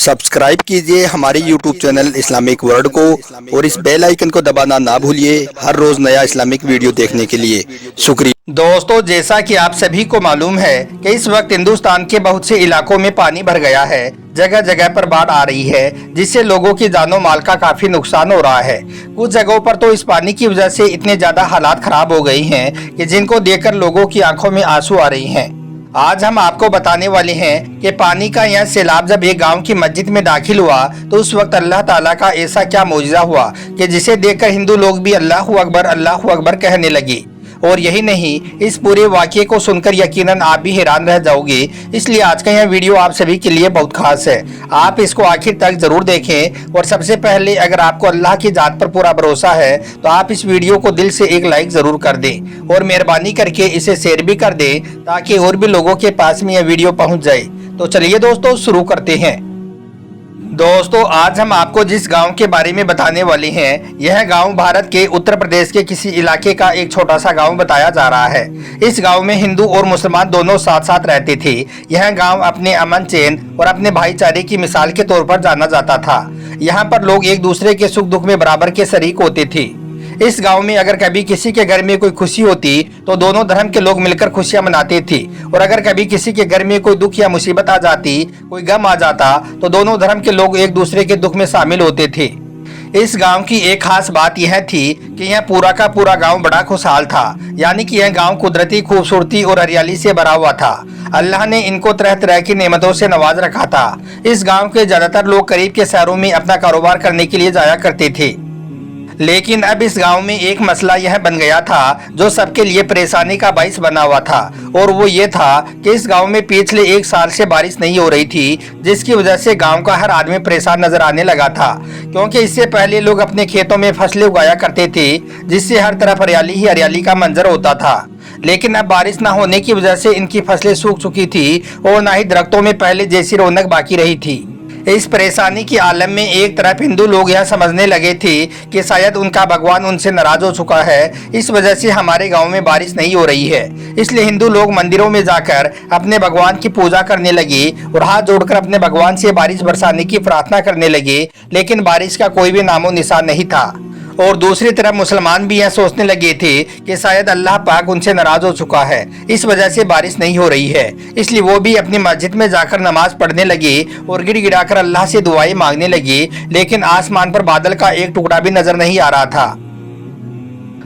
Subscribe कीजिए हमारे YouTube channel Islamic world को और इस बेल आइकन को दबाना ना भूलिए हर रोज नया इस्लामिक वीडियो देखने के लिए। शुक्रिया। दोस्तों, जैसा कि आप सभी को मालूम है कि इस वक्त हिंदुस्तान के बहुत से इलाकों में पानी भर गया है, जगह जगह पर बाढ़ आ रही है, जिससे लोगों की जानो माल का काफी नुकसान हो रहा है। कुछ जगहों पर तो इस पानी की वजह से इतने ज्यादा हालात खराब हो गई हैं कि जिनको देखकर लोगों की आंखों में आंसू आ रही हैं। आज हम आपको बताने वाले हैं कि पानी का यह सैलाब जब एक गांव की मस्जिद में दाखिल हुआ तो उस वक्त अल्लाह ताला का ऐसा क्या मौजज़ा हुआ कि जिसे देखकर हिंदू लोग भी अल्लाहु अकबर कहने लगे। और यही नहीं, इस पूरे वाक़ये को सुनकर यकीनन आप भी हैरान रह जाओगे। इसलिए आज का यह वीडियो आप सभी के लिए बहुत खास है। आप इसको आखिर तक जरूर देखें। और सबसे पहले, अगर आपको अल्लाह की जात पर पूरा भरोसा है तो आप इस वीडियो को दिल से एक लाइक जरूर कर दें और मेहरबानी करके इसे शेयर भी कर दें ताकि और भी लोगों के पास में यह वीडियो पहुँच जाए। तो चलिए दोस्तों, शुरू करते हैं। दोस्तों, आज हम आपको जिस गांव के बारे में बताने वाले हैं, यह गांव भारत के उत्तर प्रदेश के किसी इलाके का एक छोटा सा गांव बताया जा रहा है। इस गांव में हिंदू और मुसलमान दोनों साथ साथ रहते थे। यह गांव अपने अमन चैन और अपने भाईचारे की मिसाल के तौर पर जाना जाता था। यहाँ पर लोग एक दूसरे के सुख दुख में बराबर के शरीक होते थे। इस गांव में अगर कभी किसी के घर में कोई खुशी होती तो दोनों धर्म के लोग मिलकर खुशियां मनाते थे, और अगर कभी किसी के घर में कोई दुख या मुसीबत आ जाती, कोई गम आ जाता, तो दोनों धर्म के लोग एक दूसरे के दुख में शामिल होते थे। इस गांव की एक खास बात यह थी कि यह पूरा का पूरा गांव बड़ा खुशहाल था, यानी कि यह गांव कुदरती खूबसूरती और हरियाली से भरा हुआ था। अल्लाह ने इनको तरह तरह की नेमतों से नवाज रखा था। इस गाँव के ज्यादातर लोग करीब के शहरों में अपना कारोबार करने के लिए जाया करते थे। लेकिन अब इस गांव में एक मसला यह बन गया था जो सबके लिए परेशानी का बाइस बना हुआ था, और वो ये था कि इस गांव में पिछले एक साल से बारिश नहीं हो रही थी, जिसकी वजह से गांव का हर आदमी परेशान नजर आने लगा था। क्योंकि इससे पहले लोग अपने खेतों में फसलें उगाया करते थे, जिससे हर तरफ हरियाली ही हरियाली का मंजर होता था। लेकिन अब बारिश न होने की वजह से इनकी फसलें सूख चुकी थी और न ही दरख्तों में पहले जैसी रौनक बाकी रही थी। इस परेशानी के आलम में एक तरफ हिंदू लोग यह समझने लगे थे कि शायद उनका भगवान उनसे नाराज हो चुका है, इस वजह से हमारे गांव में बारिश नहीं हो रही है। इसलिए हिंदू लोग मंदिरों में जाकर अपने भगवान की पूजा करने लगे और हाथ जोड़कर अपने भगवान से बारिश बरसाने की प्रार्थना करने लगे। लेकिन बारिश का कोई भी नामो निशान नहीं था। और दूसरी तरफ मुसलमान भी यह सोचने लगे थे कि शायद अल्लाह पाक उनसे नाराज हो चुका है, इस वजह से बारिश नहीं हो रही है। इसलिए वो भी अपनी मस्जिद में जाकर नमाज पढ़ने लगे और गिड़गिड़ाकर अल्लाह से दुआएं मांगने लगे। लेकिन आसमान पर बादल का एक टुकड़ा भी नजर नहीं आ रहा था।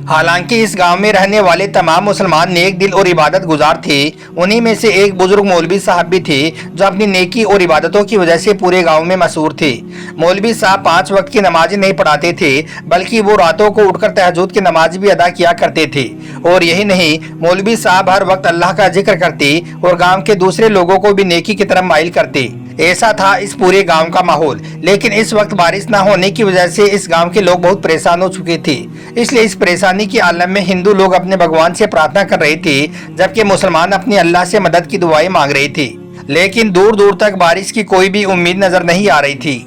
हालांकि इस गांव में रहने वाले तमाम मुसलमान नेक दिल और इबादत गुजार थे। उन्हीं में से एक बुजुर्ग मौलवी साहब भी थे जो अपनी नेकी और इबादतों की वजह से पूरे गांव में मशहूर थे। मौलवी साहब 5 वक्त की नमाज नहीं पढ़ाते थे, बल्कि वो रातों को उठकर तहज्जुद की नमाज भी अदा किया करते थे। और यही नहीं, मौलवी साहब हर वक्त अल्लाह का जिक्र करते और गाँव के दूसरे लोगों को भी नेकी की तरफ माइल करते। ऐसा था इस पूरे गांव का माहौल। लेकिन इस वक्त बारिश न होने की वजह से इस गांव के लोग बहुत परेशान हो चुके थे। इसलिए इस परेशानी के आलम में हिंदू लोग अपने भगवान से प्रार्थना कर रहे थे, जबकि मुसलमान अपने अल्लाह से मदद की दुआएं मांग रहे थे। लेकिन दूर दूर तक बारिश की कोई भी उम्मीद नजर नहीं आ रही थी।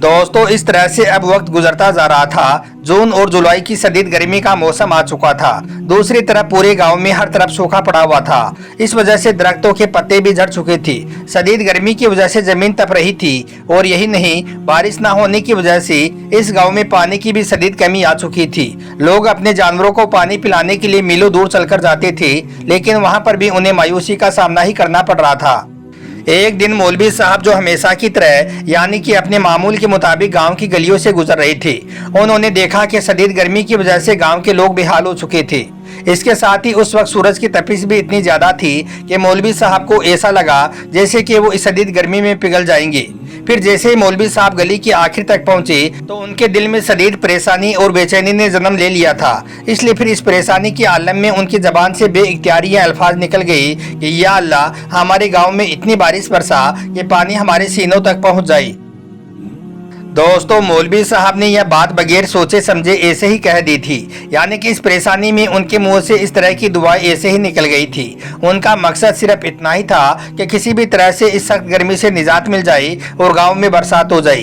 दोस्तों, इस तरह से अब वक्त गुजरता जा रहा था। जून और जुलाई की शदीद गर्मी का मौसम आ चुका था। दूसरी तरफ पूरे गांव में हर तरफ सूखा पड़ा हुआ था। इस वजह से दरख्तों के पत्ते भी झड़ चुके थे। शदीद गर्मी की वजह से जमीन तप रही थी। और यही नहीं, बारिश न होने की वजह से इस गांव में पानी की भी शदीद कमी आ चुकी थी। लोग अपने जानवरों को पानी पिलाने के लिए मीलों दूर चलकर जाते थे, लेकिन वहाँ पर भी उन्हें मायूसी का सामना ही करना पड़ रहा था। एक दिन मौलवी साहब, जो हमेशा की तरह यानी कि अपने मामूल के मुताबिक गांव की गलियों से गुजर रहे थे, उन्होंने देखा कि शदीद गर्मी की वजह से गांव के लोग बेहाल हो चुके थे। इसके साथ ही उस वक्त सूरज की तपिश भी इतनी ज्यादा थी कि मौलवी साहब को ऐसा लगा जैसे कि वो इस शदीद गर्मी में पिघल जाएंगे। फिर जैसे ही मौलवी साहब गली के आखिर तक पहुंचे तो उनके दिल में शदीद परेशानी और बेचैनी ने जन्म ले लिया था। इसलिए फिर इस परेशानी के आलम में उनकी जबान से बेइख्तियारी अल्फाज निकल गए कि या अल्लाह, हमारे गांव में इतनी बारिश बरसा कि पानी हमारे सीनों तक पहुंच जाए। दोस्तों, मौलवी साहब ने यह बात बगैर सोचे समझे ऐसे ही कह दी थी, यानी कि इस परेशानी में उनके मुंह से इस तरह की दुआएं ऐसे ही निकल गई थी। उनका मकसद सिर्फ इतना ही था कि किसी भी तरह से इस सख्त गर्मी से निजात मिल जाए और गांव में बरसात हो जाए।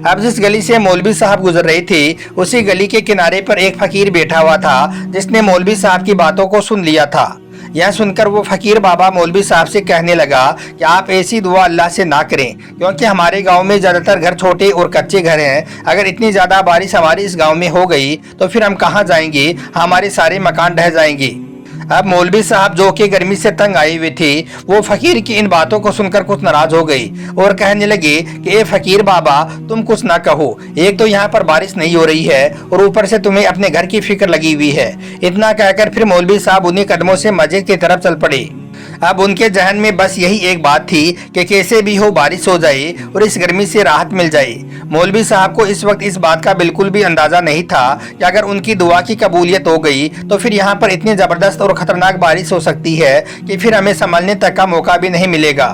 अब जिस गली से मौलवी साहब गुजर रहे थे, उसी गली के किनारे पर एक फकीर बैठा हुआ था, जिसने मौलवी साहब की बातों को सुन लिया था। यह सुनकर वो फकीर बाबा मौलवी साहब से कहने लगा कि आप ऐसी दुआ अल्लाह से ना करें, क्योंकि हमारे गांव में ज़्यादातर घर छोटे और कच्चे घर हैं। अगर इतनी ज़्यादा बारिश हमारे इस गांव में हो गई तो फिर हम कहाँ जाएंगे, हमारे सारे मकान ढह जाएंगे। अब मौलवी साहब जो कि गर्मी से तंग आए हुए थे, वो फकीर की इन बातों को सुनकर कुछ नाराज हो गई और कहने लगे कि ए फकीर बाबा, तुम कुछ ना कहो, एक तो यहाँ पर बारिश नहीं हो रही है और ऊपर से तुम्हें अपने घर की फिक्र लगी हुई है। इतना कहकर फिर मौलवी साहब उन्हीं कदमों से मस्जिद की तरफ चल पड़े। अब उनके जहन में बस यही एक बात थी कि कैसे भी हो बारिश हो जाए और इस गर्मी से राहत मिल जाए। मौलवी साहब को इस वक्त इस बात का बिल्कुल भी अंदाजा नहीं था कि अगर उनकी दुआ की कबूलियत हो गई तो फिर यहाँ पर इतनी जबरदस्त और खतरनाक बारिश हो सकती है कि फिर हमें संभलने तक का मौका भी नहीं मिलेगा।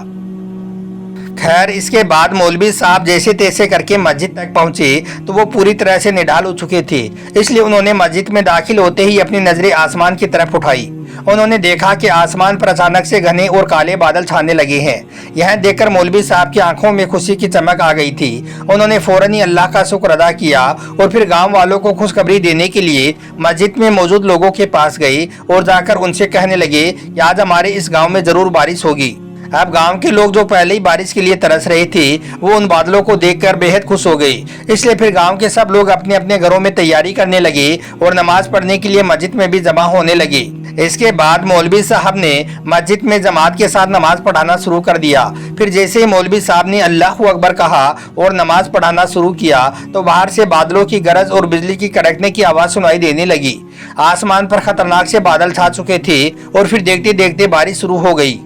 खैर, इसके बाद मौलवी साहब जैसे तैसे करके मस्जिद तक पहुंचे तो वो पूरी तरह से निढाल हो चुके थे, इसलिए उन्होंने मस्जिद में दाखिल होते ही अपनी नजरें आसमान की तरफ उठाई। उन्होंने देखा कि आसमान पर अचानक से घने और काले बादल छाने लगे हैं। यह देखकर मौलवी साहब की आंखों में खुशी की चमक आ गई थी। उन्होंने फौरन ही अल्लाह का शुक्र अदा किया और फिर गांव वालों को खुशखबरी देने के लिए मस्जिद में मौजूद लोगों के पास गए और जाकर उनसे कहने लगे कि आज हमारे इस गाँव में जरूर बारिश होगी। अब गांव के लोग जो पहले ही बारिश के लिए तरस रहे थे, वो उन बादलों को देखकर बेहद खुश हो गए। इसलिए फिर गांव के सब लोग अपने अपने घरों में तैयारी करने लगे और नमाज पढ़ने के लिए मस्जिद में भी जमा होने लगे। इसके बाद मौलवी साहब ने मस्जिद में जमात के साथ नमाज पढ़ाना शुरू कर दिया। फिर जैसे ही मौलवी साहब ने अल्लाहू अकबर कहा और नमाज पढ़ाना शुरू किया तो बाहर से बादलों की गरज और बिजली की कड़कने की आवाज सुनाई देने लगी। आसमान पर खतरनाक से बादल छा चुके थे और फिर देखते देखते बारिश शुरू हो गई।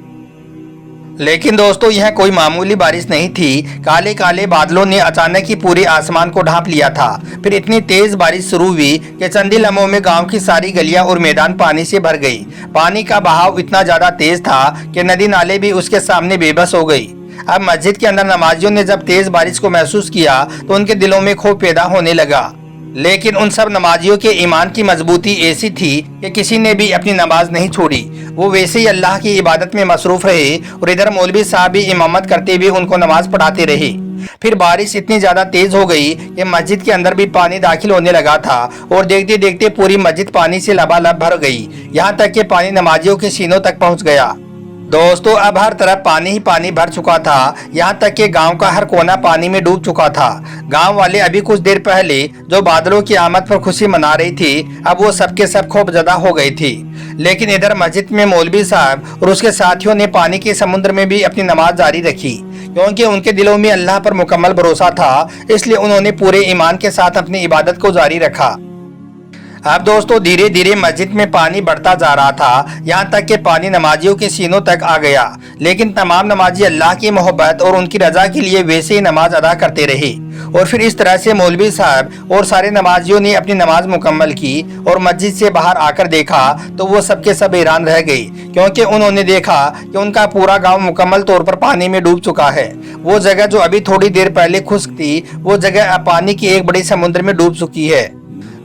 लेकिन दोस्तों, यह कोई मामूली बारिश नहीं थी। काले काले बादलों ने अचानक ही पूरे आसमान को ढांप लिया था। फिर इतनी तेज बारिश शुरू हुई कि चंद ही लम्हों में गांव की सारी गलियां और मैदान पानी से भर गई। पानी का बहाव इतना ज्यादा तेज था कि नदी नाले भी उसके सामने बेबस हो गई। अब मस्जिद के अंदर नमाजियों ने जब तेज बारिश को महसूस किया तो उनके दिलों में खौफ पैदा होने लगा। लेकिन उन सब नमाजियों के ईमान की मजबूती ऐसी थी कि किसी ने भी अपनी नमाज नहीं छोड़ी। वो वैसे ही अल्लाह की इबादत में मसरूफ रहे और इधर मौलवी साहब भी इमामत करते हुए उनको नमाज पढ़ाते रहे। फिर बारिश इतनी ज्यादा तेज हो गई कि मस्जिद के अंदर भी पानी दाखिल होने लगा था और देखते देखते पूरी मस्जिद पानी से लबालब भर गई, यहाँ तक कि पानी नमाजियों के सीनों तक पहुँच गया। दोस्तों, अब हर तरफ पानी ही पानी भर चुका था, यहाँ तक कि गांव का हर कोना पानी में डूब चुका था। गांव वाले अभी कुछ देर पहले जो बादलों की आमद पर खुशी मना रही थी, अब वो सबके सब खौफजदा हो गए थे। लेकिन इधर मस्जिद में मौलवी साहब और उसके साथियों ने पानी के समुद्र में भी अपनी नमाज जारी रखी, क्योंकि उनके दिलों में अल्लाह पर मुकम्मल भरोसा था। इसलिए उन्होंने पूरे ईमान के साथ अपनी इबादत को जारी रखा। अब दोस्तों, धीरे धीरे मस्जिद में पानी बढ़ता जा रहा था, यहाँ तक कि पानी नमाजियों के सीनों तक आ गया। लेकिन तमाम नमाजी अल्लाह की मोहब्बत और उनकी रजा के लिए वैसे ही नमाज अदा करते रहे। और फिर इस तरह से मौलवी साहब और सारे नमाजियों ने अपनी नमाज मुकम्मल की और मस्जिद से बाहर आकर देखा तो वो सबके सब हैरान रह गए, क्योंकि उन्होंने देखा कि उनका पूरा गांव मुकम्मल तौर पर पानी में डूब चुका है। वो जगह जो अभी थोड़ी देर पहले खुश्क थी, वो जगह अब पानी की एक बड़ी समुद्र में डूब चुकी है।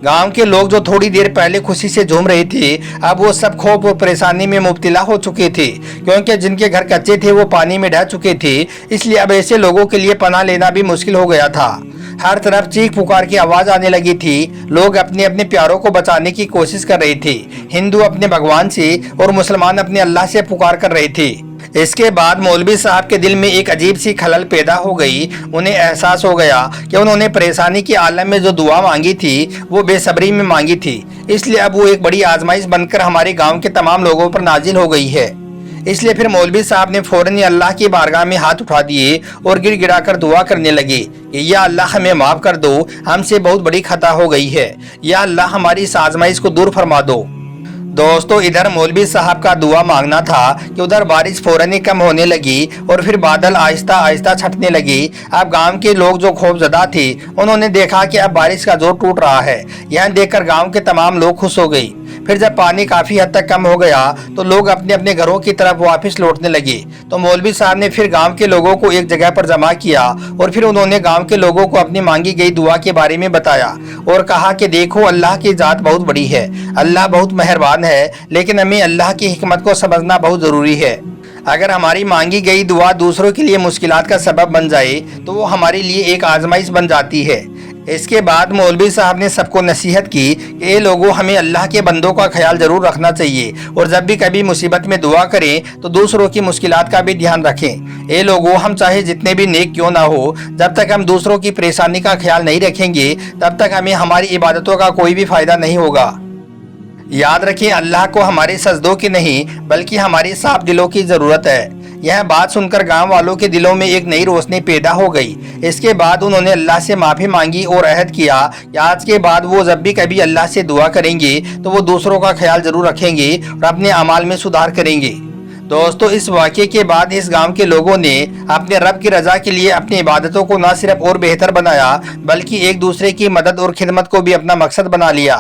गांव के लोग जो थोड़ी देर पहले खुशी से झूम रहे थे, अब वो सब खौफ और परेशानी में मुब्तला हो चुके थे, क्योंकि जिनके घर कच्चे थे वो पानी में ढह चुके थे। इसलिए अब ऐसे लोगों के लिए पनाह लेना भी मुश्किल हो गया था। हर तरफ चीख पुकार की आवाज आने लगी थी। लोग अपने अपने प्यारों को बचाने की कोशिश कर रहे थे। हिंदू अपने भगवान से और मुसलमान अपने अल्लाह से पुकार कर रहे थे। इसके बाद मौलवी साहब के दिल में एक अजीब सी खलल पैदा हो गई। उन्हें एहसास हो गया कि उन्होंने परेशानी के आलम में जो दुआ मांगी थी वो बेसब्री में मांगी थी, इसलिए अब वो एक बड़ी आजमाइश बनकर हमारे गांव के तमाम लोगों पर नाजिल हो गई है। इसलिए फिर मौलवी साहब ने फौरन ही अल्लाह की बारगाह में हाथ उठा दिए और गिड़गिड़ा कर दुआ करने लगे कि या अल्लाह हमें माफ कर दो, हमसे बहुत बड़ी खता हो गई है, या अल्लाह हमारी इस आजमाइश को दूर फरमा दो। दोस्तों, इधर मौलवी साहब का दुआ मांगना था कि उधर बारिश फौरन ही कम होने लगी और फिर बादल आहिस्ता आहिस्ता छटने लगे। अब गांव के लोग जो खौफजदा थे, उन्होंने देखा कि अब बारिश का जोर टूट रहा है। यह देखकर गांव के तमाम लोग खुश हो गए। फिर जब पानी काफी हद तक कम हो गया तो लोग अपने अपने घरों की तरफ वापस लौटने लगे। तो मौलवी साहब ने फिर गांव के लोगों को एक जगह पर जमा किया और फिर उन्होंने गांव के लोगों को अपनी मांगी गई दुआ के बारे में बताया और कहा कि देखो, अल्लाह की जात बहुत बड़ी है, अल्लाह बहुत मेहरबान है, लेकिन हमें अल्लाह की हिकमत को समझना बहुत जरूरी है। अगर हमारी मांगी गई दुआ दूसरों के लिए मुश्किलात का सबब बन जाए तो वो हमारे लिए एक आजमाइश बन जाती है। اس کے بعد مولوی صاحب نے سب کو نصیحت کی کہ اے لوگوں، ہمیں اللہ کے بندوں کا خیال ضرور رکھنا چاہیے اور جب بھی کبھی مصیبت میں دعا کریں تو دوسروں کی مشکلات کا بھی دھیان رکھیں۔ اے لوگوں، ہم چاہے جتنے بھی نیک کیوں نہ ہو، جب تک ہم دوسروں کی پریشانی کا خیال نہیں رکھیں گے تب تک ہمیں ہماری عبادتوں کا کوئی بھی فائدہ نہیں ہوگا۔ یاد رکھیں، اللہ کو ہمارے سجدوں کی نہیں بلکہ ہماری صاف دلوں کی ضرورت ہے۔ یہ بات سن کر گاؤں والوں کے دلوں میں ایک نئی روشنی پیدا ہو گئی۔ اس کے بعد انہوں نے اللہ سے معافی مانگی اور عہد کیا کہ آج کے بعد وہ جب بھی کبھی اللہ سے دعا کریں گے تو وہ دوسروں کا خیال ضرور رکھیں گے اور اپنے اعمال میں سدھار کریں گے۔ دوستو، اس واقعے کے بعد اس گاؤں کے لوگوں نے اپنے رب کی رضا کے لیے اپنی عبادتوں کو نہ صرف اور بہتر بنایا بلکہ ایک دوسرے کی مدد اور خدمت کو بھی اپنا مقصد بنا لیا۔